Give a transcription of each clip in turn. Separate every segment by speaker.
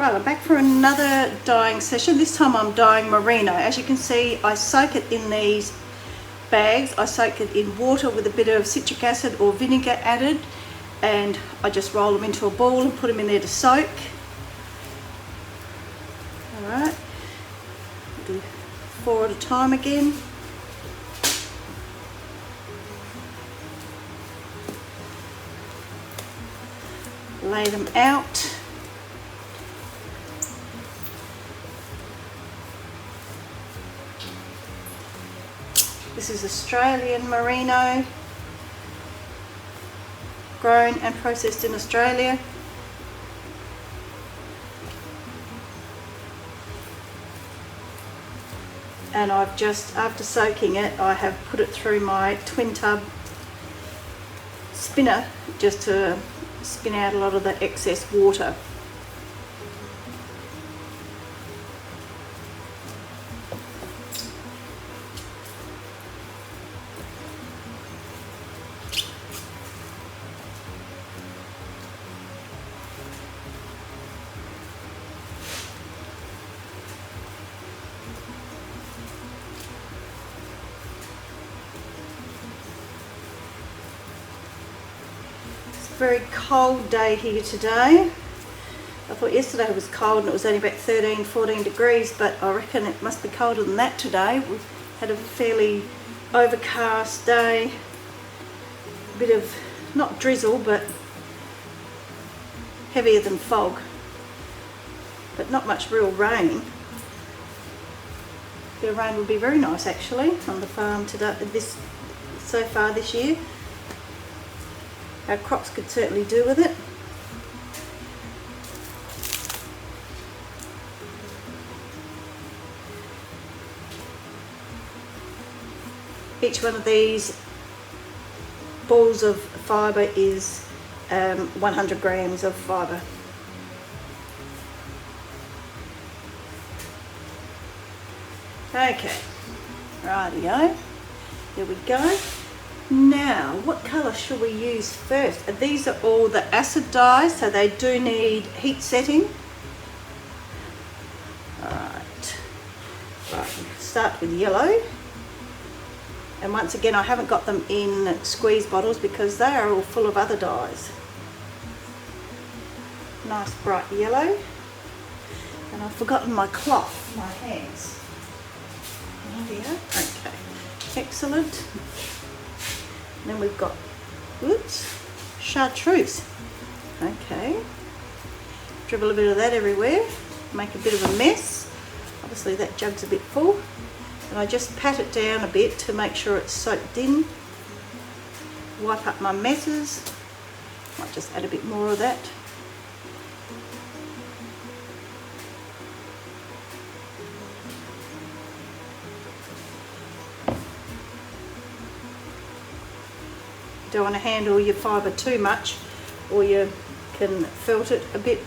Speaker 1: Right, I'm back for another dyeing session. This time I'm dyeing merino. As you can see, I soak it in these bags. I soak it in water with a bit of citric acid or vinegar added, and I just roll them into a ball and put them in there to soak. Alright, do 4 at a time again. Lay them out. This is Australian merino, grown and processed in Australia. And I've just, after soaking it, I have put it through my twin tub spinner just to spin out a lot of the excess water. Very cold day here today. I thought yesterday it was cold and it was only about 13-14 degrees, but I reckon it must be colder than that today. We've had a fairly overcast day, a bit of not drizzle but heavier than fog, but not much real rain. A bit of rain would be very nice actually on the farm today, so far this year. Our crops could certainly do with it. Each one of these balls of fibre is 100 grams of fibre. Okay, rightio, there we go. Now, what colour should we use first? These are all the acid dyes, so they do need heat setting. Right, start with yellow. And once again, I haven't got them in squeeze bottles because they are all full of other dyes. Nice bright yellow. And I've forgotten my cloth, my hands. There we are. Okay, excellent. Then we've got, chartreuse. Okay, dribble a bit of that everywhere, make a bit of a mess. Obviously that jug's a bit full, and I just pat it down a bit to make sure it's soaked in. Wipe up my messes. Might just add a bit more of that. Don't want to handle your fibre too much, or you can felt it a bit.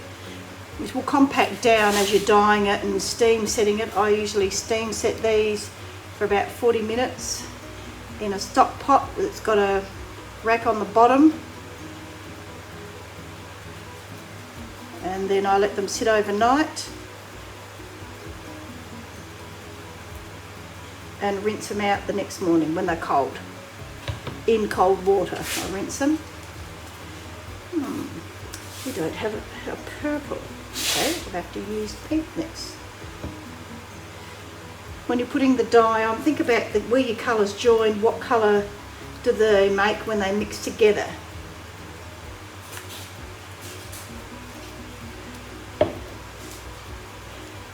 Speaker 1: It will compact down as you're dyeing it and steam setting it. I usually steam set these for about 40 minutes in a stock pot that's got a rack on the bottom, and then I let them sit overnight and rinse them out the next morning when they're cold. In cold water, I'll rinse them. We don't have a purple. Okay, we'll have to use pink next. When you're putting the dye on, think about where your colours join. What colour do they make when they mix together?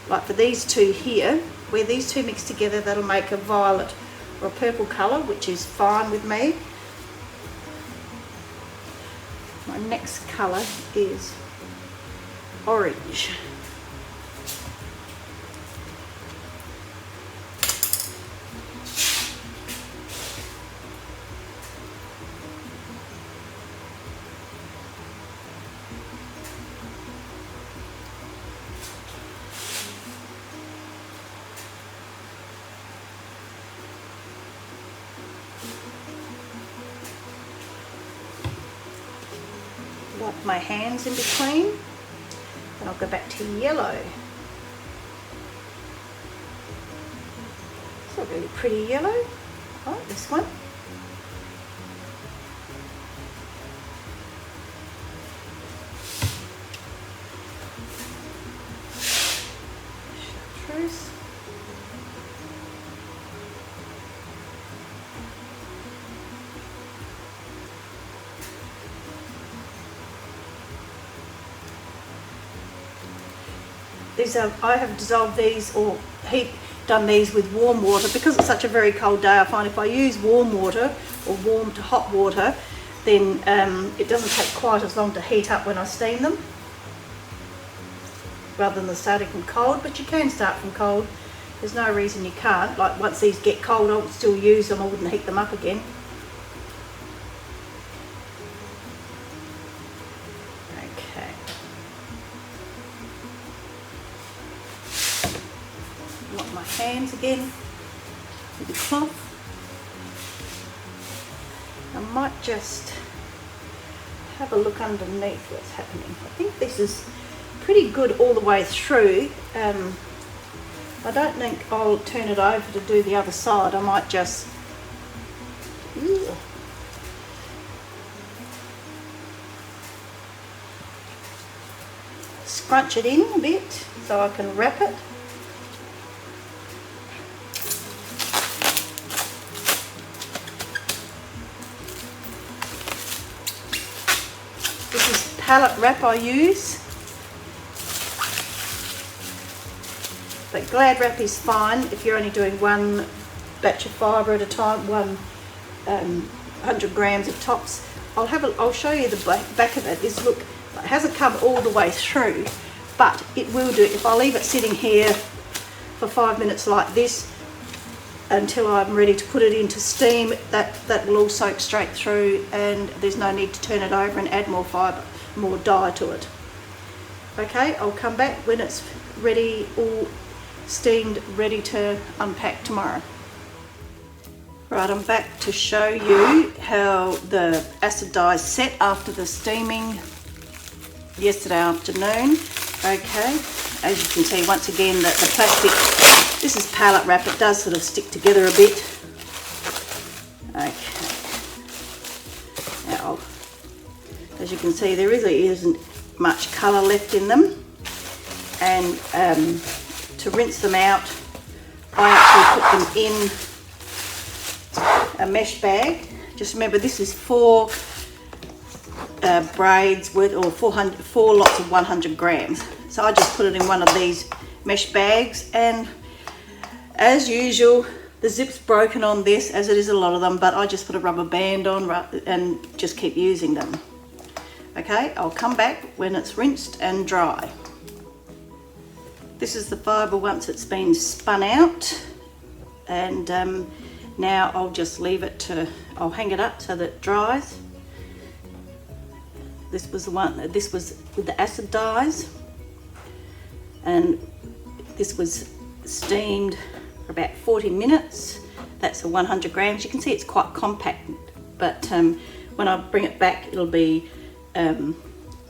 Speaker 1: Like for these two here, where these two mix together, that'll make a violet or a purple colour, which is fine with me. My next colour is orange. Wipe my hands in between. And I'll go back to yellow. It's a really pretty yellow. I like this one. Chartreuse. I have dissolved these or done these with warm water because it's such a very cold day. I find if I use warm water or warm to hot water, then it doesn't take quite as long to heat up when I steam them, rather than starting from cold. But you can start from cold. There's no reason you can't. Like once these get cold, I would still use them. I wouldn't heat them up again. Hands again with the cloth. I might just have a look underneath what's happening. I think this is pretty good all the way through. I don't think I'll turn it over to do the other side. I might just scrunch it in a bit so I can wrap it. Pallet wrap I use, but glad wrap is fine if you're only doing one batch of fibre at a time, 100 grams of tops. I'll show you the back of it. Look, it hasn't come all the way through, but it will do. If I leave it sitting here for 5 minutes like this until I'm ready to put it into steam, that will all soak straight through, and there's no need to turn it over and add more fibre, more dye to it. Okay, I'll come back when it's ready, all steamed, ready to unpack tomorrow. Right, I'm back to show you how the acid dye is set after the steaming yesterday afternoon. Okay, as you can see, once again, the plastic, this is pallet wrap, it does sort of stick together a bit. Okay, now as you can see, there really isn't much colour left in them, and to rinse them out, I actually put them in a mesh bag. Just remember, this is 4 braids worth, or 4 lots of 100 grams. So I just put it in one of these mesh bags, and as usual, the zip's broken on this, as it is a lot of them, but I just put a rubber band on and just keep using them. Okay, I'll come back when it's rinsed and dry. This is the fibre once it's been spun out, and now I'll just leave it to, I'll hang it up so that it dries. This was with the acid dyes, and this was steamed for about 40 minutes. That's a 100 grams. You can see it's quite compact, but when I bring it back, it'll be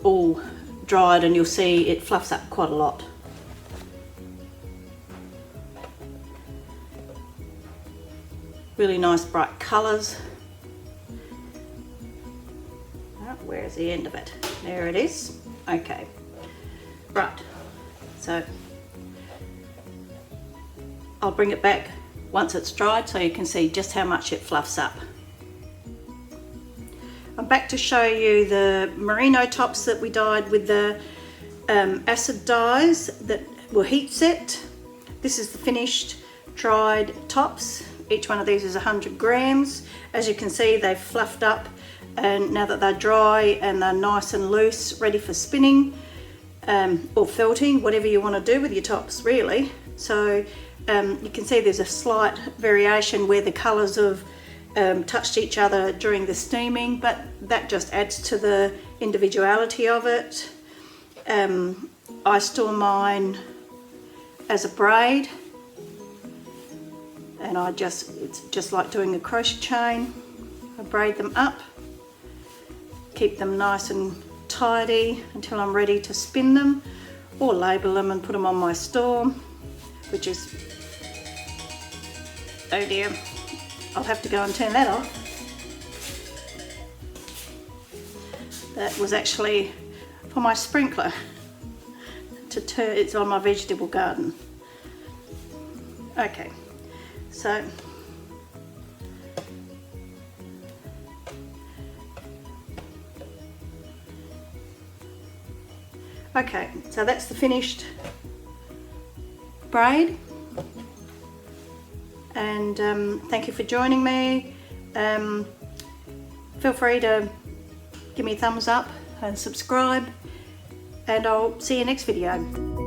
Speaker 1: all dried, and you'll see it fluffs up quite a lot. Really nice bright colours. Oh, where's the end of it? There it is. Okay, right, so I'll bring it back once it's dried so you can see just how much it fluffs up. I'm back to show you the merino tops that we dyed with the acid dyes that were heat set. This is the finished dried tops. Each one of these is 100 grams. As you can see, they've fluffed up, and now that they're dry and they're nice and loose, ready for spinning or felting, whatever you want to do with your tops really. So you can see there's a slight variation where the colours have touched each other during the steaming, but that just adds to the individuality of it. I store mine as a braid, and it's just like doing a crochet chain. I braid them up, keep them nice and tidy until I'm ready to spin them, or label them and put them on my store, which is, oh dear, I'll have to go and turn that off. That was actually for my sprinkler to turn. It's on my vegetable garden. Okay, so that's the finished braid, and thank you for joining me. Feel free to give me a thumbs up and subscribe, and I'll see you next video.